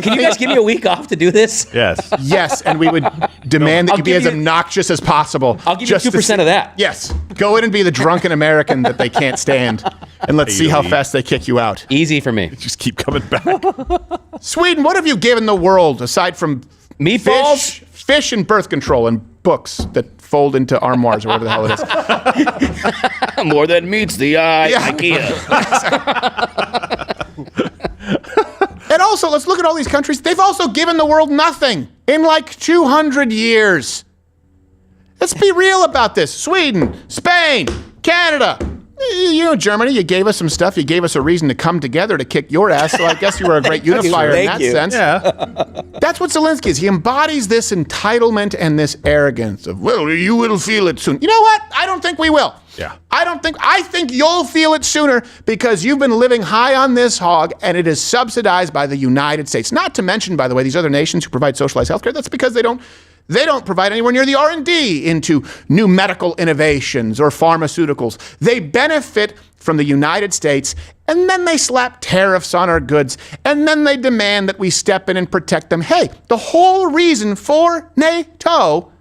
Can you guys give me a week off to do this? Yes. Yes, and we would demand that you be as obnoxious as possible. I'll give you 2% of that. Yes. Go in and be the drunken American that they can't stand, and let's see how fast they kick you out. Easy for me. Just keep coming back. Sweden, what have you given the world aside from meatballs, fish and birth control and books that fold into armoires or whatever the hell it is? More than meets the eye, IKEA. And also, let's look at all these countries. They've also given the world nothing in like 200 years. Let's be real about this. Sweden, Spain, Canada. Germany, you gave us some stuff. You gave us a reason to come together to kick your ass, so I guess you were a great unifier in that sense. Yeah. That's what Zelensky is. He embodies this entitlement and this arrogance of, well, you will feel it soon. You know what? I don't think we will. Yeah. I think you'll feel it sooner because you've been living high on this hog and it is subsidized by the United States. Not to mention, by the way, these other nations who provide socialized healthcare, that's because they don't provide anywhere near the R&D into new medical innovations or pharmaceuticals. They benefit from the United States, and then they slap tariffs on our goods, and then they demand that we step in and protect them. Hey, the whole reason for NATO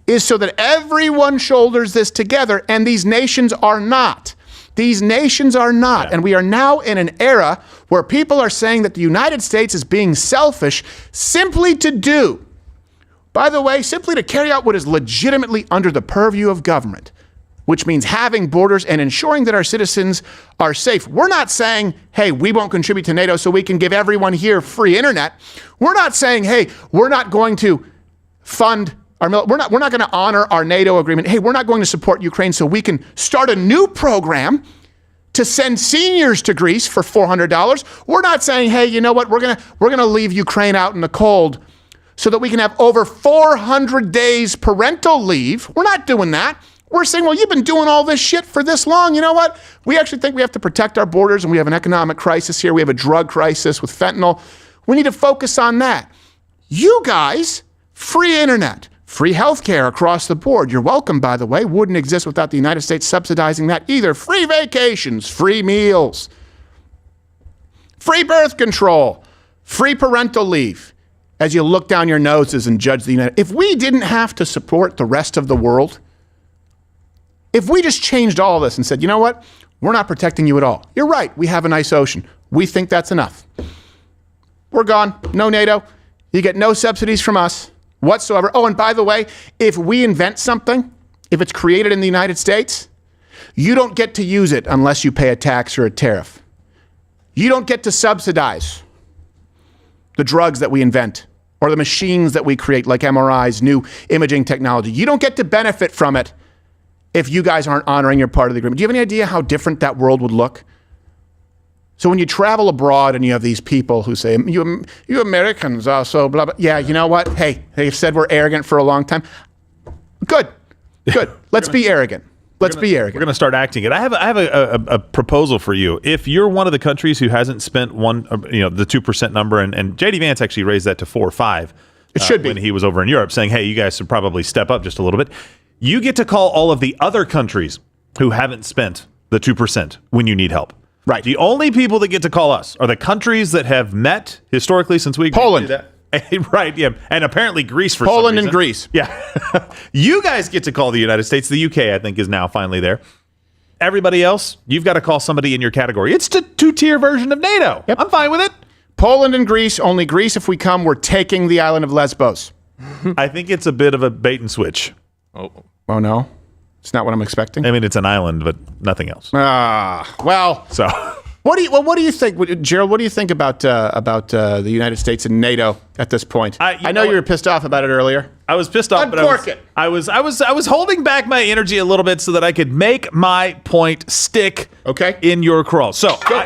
is so that everyone shoulders this together, and these nations are not. These nations are not. Yeah. And we are now in an era where people are saying that the United States is being selfish simply to carry out what is legitimately under the purview of government, which means having borders and ensuring that our citizens are safe. We're not saying, hey, we won't contribute to NATO so we can give everyone here free internet. We're not saying, hey, we're not going to fund we're not going to honor our NATO agreement. Hey, we're not going to support Ukraine so we can start a new program to send seniors to Greece for $400. We're not saying, hey, you know what? We're going to leave Ukraine out in the cold so that we can have over 400 days parental leave. We're not doing that. We're saying, well, you've been doing all this shit for this long. You know what? We actually think we have to protect our borders, and we have an economic crisis here. We have a drug crisis with fentanyl. We need to focus on that. You guys, free internet, free healthcare across the board. You're welcome, by the way. Wouldn't exist without the United States subsidizing that either. Free vacations, free meals, free birth control, free parental leave. As you look down your noses and judge the United States. If we didn't have to support the rest of the world, if we just changed all this and said, you know what, we're not protecting you at all. You're right, we have a nice ocean. We think that's enough. We're gone, no NATO. You get no subsidies from us whatsoever. Oh, and by the way, if we invent something, if it's created in the United States, You don't get to use it unless you pay a tax or a tariff. You don't get to subsidize the drugs that we invent or the machines that we create, like MRIs, new imaging technology. You don't get to benefit from it if you guys aren't honoring your part of the agreement. Do you have any idea how different that world would look? So when you travel abroad and you have these people who say, you Americans are so blah, blah. Yeah, you know what? Hey, they've said we're arrogant for a long time. Good. Let's be arrogant. Let's be arrogant. We're going to start acting it. I have a proposal for you. If you're one of the countries who hasn't spent the 2% number, and JD Vance actually raised that to 4 or 5. It should be. When he was over in Europe, saying, hey, you guys should probably step up just a little bit. You get to call all of the other countries who haven't spent the 2% when you need help. Right. The only people that get to call us are the countries that have met historically since we Poland. Did that. Right, yeah. And apparently Greece for Poland some reason. and Greece. Yeah. You guys get to call the United States. The UK, I think, is now finally there. Everybody else, you've got to call somebody in your category. It's the 2-tier version of NATO. Yep. I'm fine with it. Poland and Greece, only Greece if we come, we're taking the island of Lesbos. I think it's a bit of a bait and switch. Oh no? It's not what I'm expecting? I mean, it's an island, but nothing else. Well. So... What do you think, Gerald? What do you think about the United States and NATO at this point? I know you were pissed off about it earlier. I was pissed off, Uncork but I was holding back my energy a little bit so that I could make my point stick. Okay. In your crawl. So. Go.